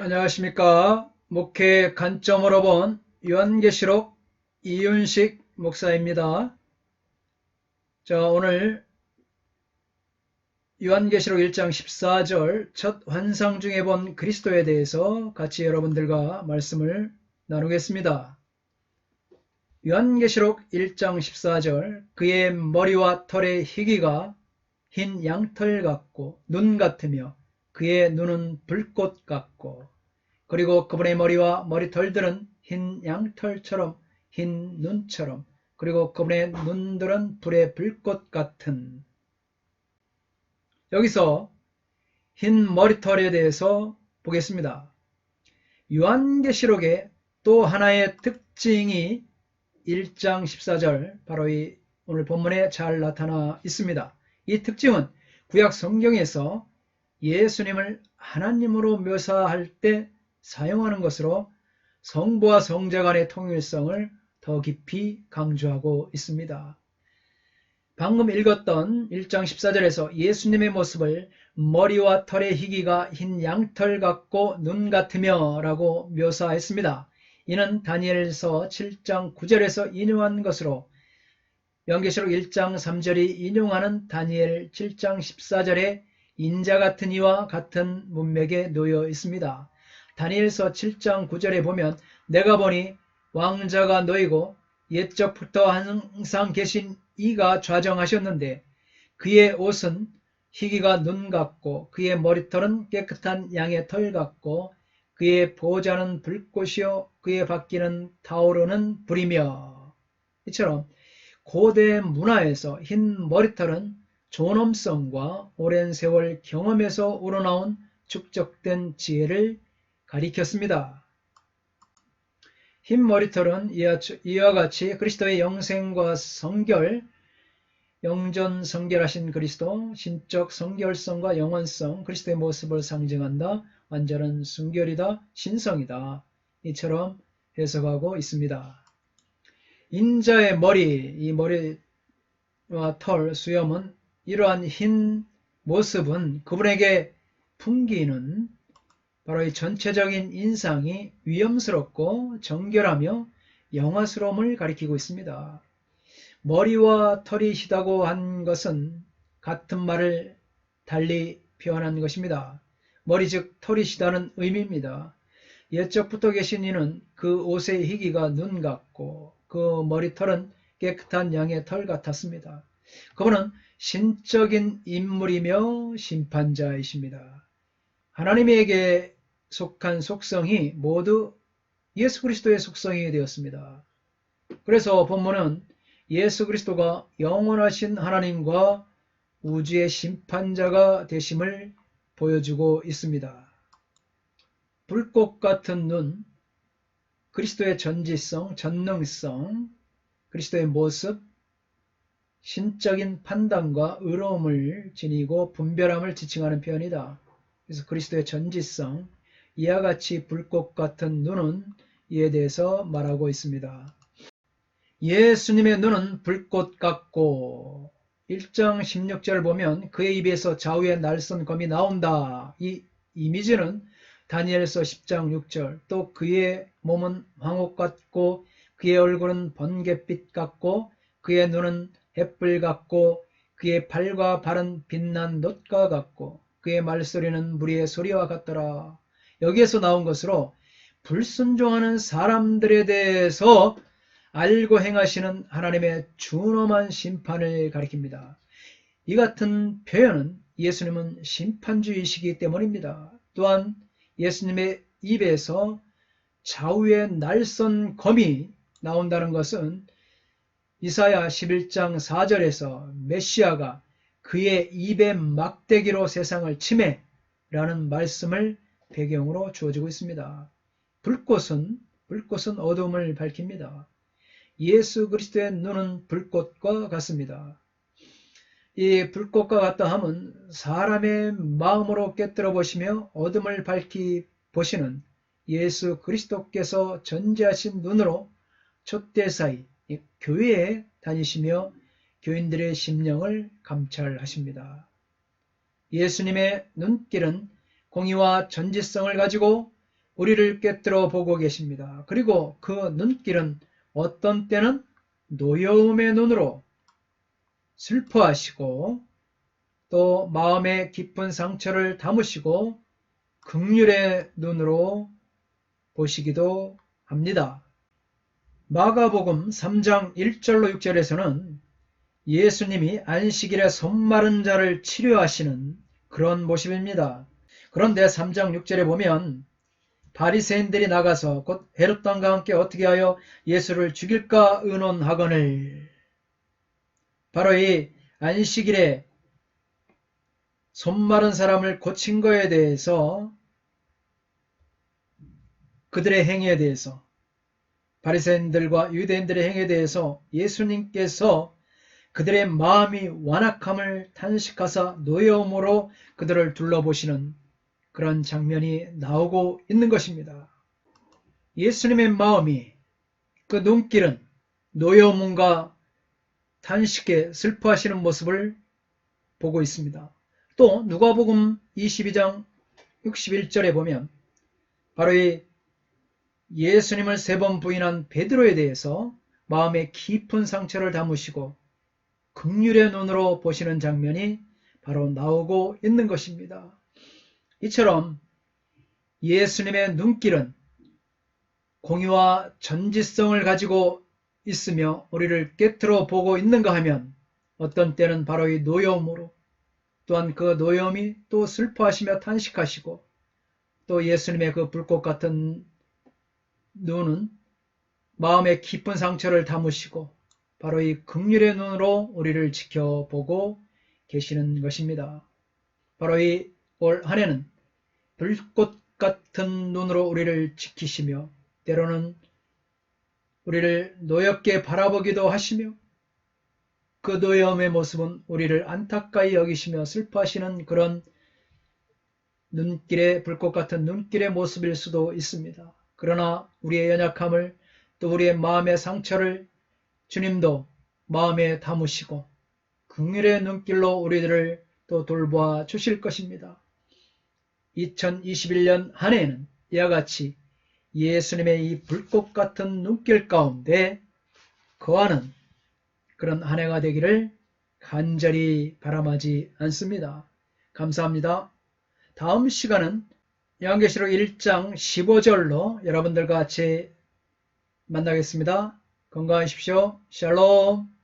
안녕하십니까. 목회 관점으로 본 요한계시록 이윤식 목사입니다. 자, 오늘 요한계시록 1장 14절 첫 환상 중에 본 그리스도에 대해서 같이 여러분들과 말씀을 나누겠습니다. 요한계시록 1장 14절 그의 머리와 털의 희기가 흰 양털 같고 눈 같으며 그의 눈은 불꽃 같고 그리고 그분의 머리와 머리털들은 흰 양털처럼 흰 눈처럼 그리고 그분의 눈들은 불의 불꽃 같은. 여기서 흰 머리털에 대해서 보겠습니다. 요한계시록의 또 하나의 특징이 1장 14절 바로 이 오늘 본문에 잘 나타나 있습니다. 이 특징은 구약 성경에서 예수님을 하나님으로 묘사할 때 사용하는 것으로 성부와 성자 간의 통일성을 더 깊이 강조하고 있습니다. 방금 읽었던 1장 14절에서 예수님의 모습을 머리와 털의 희기가 흰 양털 같고 눈 같으며 라고 묘사했습니다. 이는 다니엘서 7장 9절에서 인용한 것으로 요한계시록 1장 3절이 인용하는 다니엘 7장 14절의 인자 같은 이와 같은 문맥에 놓여 있습니다. 다니엘서 7장 9절에 보면 내가 보니 왕자가 놓이고 옛적부터 항상 계신 이가 좌정하셨는데 그의 옷은 희기가 눈 같고 그의 머리털은 깨끗한 양의 털 같고 그의 보좌는 불꽃이요 그의 바퀴는 타오르는 불이며. 이처럼 고대 문화에서 흰 머리털은 존엄성과 오랜 세월 경험에서 우러나온 축적된 지혜를 가리켰습니다. 흰 머리털은 이와 같이 그리스도의 영생과 성결, 영전 성결하신 그리스도, 신적 성결성과 영원성, 그리스도의 모습을 상징한다. 완전한 순결이다, 신성이다. 이처럼 해석하고 있습니다. 인자의 머리, 이 머리와 털, 수염은 이러한 흰 모습은 그분에게 풍기는 바로 이 전체적인 인상이 위엄스럽고 정결하며 영화스러움을 가리키고 있습니다. 머리와 털이 희다고 한 것은 같은 말을 달리 표현한 것입니다. 머리 즉 털이 희다는 의미입니다. 옛적부터 계신 이는 그 옷의 희기가 눈 같고 그 머리털은 깨끗한 양의 털 같았습니다. 그분은 신적인 인물이며 심판자이십니다. 하나님에게 속한 속성이 모두 예수 그리스도의 속성이 되었습니다. 그래서 본문은 예수 그리스도가 영원하신 하나님과 우주의 심판자가 되심을 보여주고 있습니다. 불꽃 같은 눈, 그리스도의 전지성, 전능성, 그리스도의 모습, 신적인 판단과 의로움을 지니고 분별함을 지칭하는 표현이다. 그래서 그리스도의 전지성, 이와 같이 불꽃 같은 눈은 이에 대해서 말하고 있습니다. 예수님의 눈은 불꽃 같고 1장 16절을 보면 그의 입에서 좌우의 날선 검이 나온다. 이 이미지는 다니엘서 10장 6절, 또 그의 몸은 황옥 같고 그의 얼굴은 번갯빛 같고 그의 눈은 햇불 같고 그의 팔과 발은 빛난 놋과 같고 그의 말소리는 무리의 소리와 같더라. 여기에서 나온 것으로 불순종하는 사람들에 대해서 알고 행하시는 하나님의 준엄한 심판을 가리킵니다. 이 같은 표현은 예수님은 심판주이시기 때문입니다. 또한 예수님의 입에서 좌우의 날선 검이 나온다는 것은 이사야 11장 4절에서 메시아가 그의 입의 막대기로 세상을 치매라는 말씀을 배경으로 주어지고 있습니다. 불꽃은 어둠을 밝힙니다. 예수 그리스도의 눈은 불꽃과 같습니다. 이 불꽃과 같다 함은 사람의 마음으로 깨뜨려 보시며 어둠을 밝히 보시는 예수 그리스도께서 전지하신 눈으로 촛대사이 교회에 다니시며 교인들의 심령을 감찰하십니다. 예수님의 눈길은 공의와 전지성을 가지고 우리를 꿰뚫어 보고 계십니다. 그리고 그 눈길은 어떤 때는 노여움의 눈으로 슬퍼하시고 또 마음의 깊은 상처를 담으시고 긍휼의 눈으로 보시기도 합니다. 마가복음 3장 1절로 6절에서는 예수님이 안식일에 손마른 자를 치료하시는 그런 모습입니다. 그런데 3장 6절에 보면 바리새인들이 나가서 곧 헤롯 왕과 함께 어떻게 하여 예수를 죽일까 의논하거늘. 바로 이 안식일에 손마른 사람을 고친 거에 대해서 그들의 행위에 대해서 바리새인들과 유대인들의 행위에 대해서 예수님께서 그들의 마음이 완악함을 탄식하사 노여움으로 그들을 둘러보시는 그런 장면이 나오고 있는 것입니다. 예수님의 마음이 그 눈길은 노여움과 탄식에 슬퍼하시는 모습을 보고 있습니다. 또 누가복음 22장 61절에 보면 바로 이 예수님을 3번 부인한 베드로에 대해서 마음에 깊은 상처를 담으시고 긍휼의 눈으로 보시는 장면이 바로 나오고 있는 것입니다. 이처럼 예수님의 눈길은 공의와 전지성을 가지고 있으며 우리를 꿰뚫어 보고 있는가 하면 어떤 때는 바로 이 노여움으로 또한 그 노여움이 또 슬퍼하시며 탄식하시고 또 예수님의 그 불꽃 같은 눈은 마음의 깊은 상처를 담으시고 바로 이 긍휼의 눈으로 우리를 지켜보고 계시는 것입니다. 바로 이 올 한 해는 불꽃 같은 눈으로 우리를 지키시며 때로는 우리를 노엽게 바라보기도 하시며 그 노여움의 모습은 우리를 안타까이 여기시며 슬퍼하시는 그런 눈길의 불꽃 같은 눈길의 모습일 수도 있습니다. 그러나 우리의 연약함을 또 우리의 마음의 상처를 주님도 마음에 담으시고 긍휼의 눈길로 우리들을 또 돌보아 주실 것입니다. 2021년 한 해에는 이와 같이 예수님의 이 불꽃 같은 눈길 가운데 거하는 그런 한 해가 되기를 간절히 바람하지 않습니다. 감사합니다. 다음 시간은 요한계시록 1장 15절로 여러분들과 같이 만나겠습니다. 건강하십시오. 샬롬.